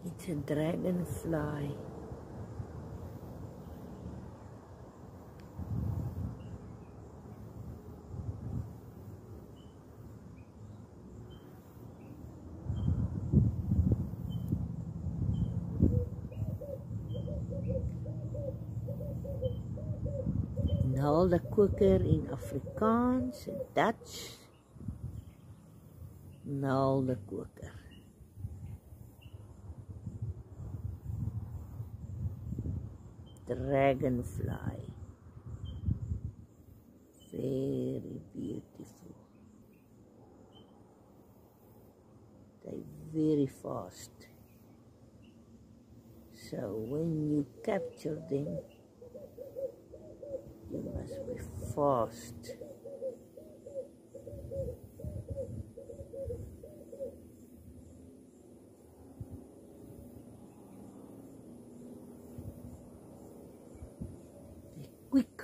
It's a dragonfly. Naaldekoker in Afrikaans en Dutch. Naaldekoker. Dragonfly. Very beautiful. They're very fast. So when you capture them, you must be fast. They're quick.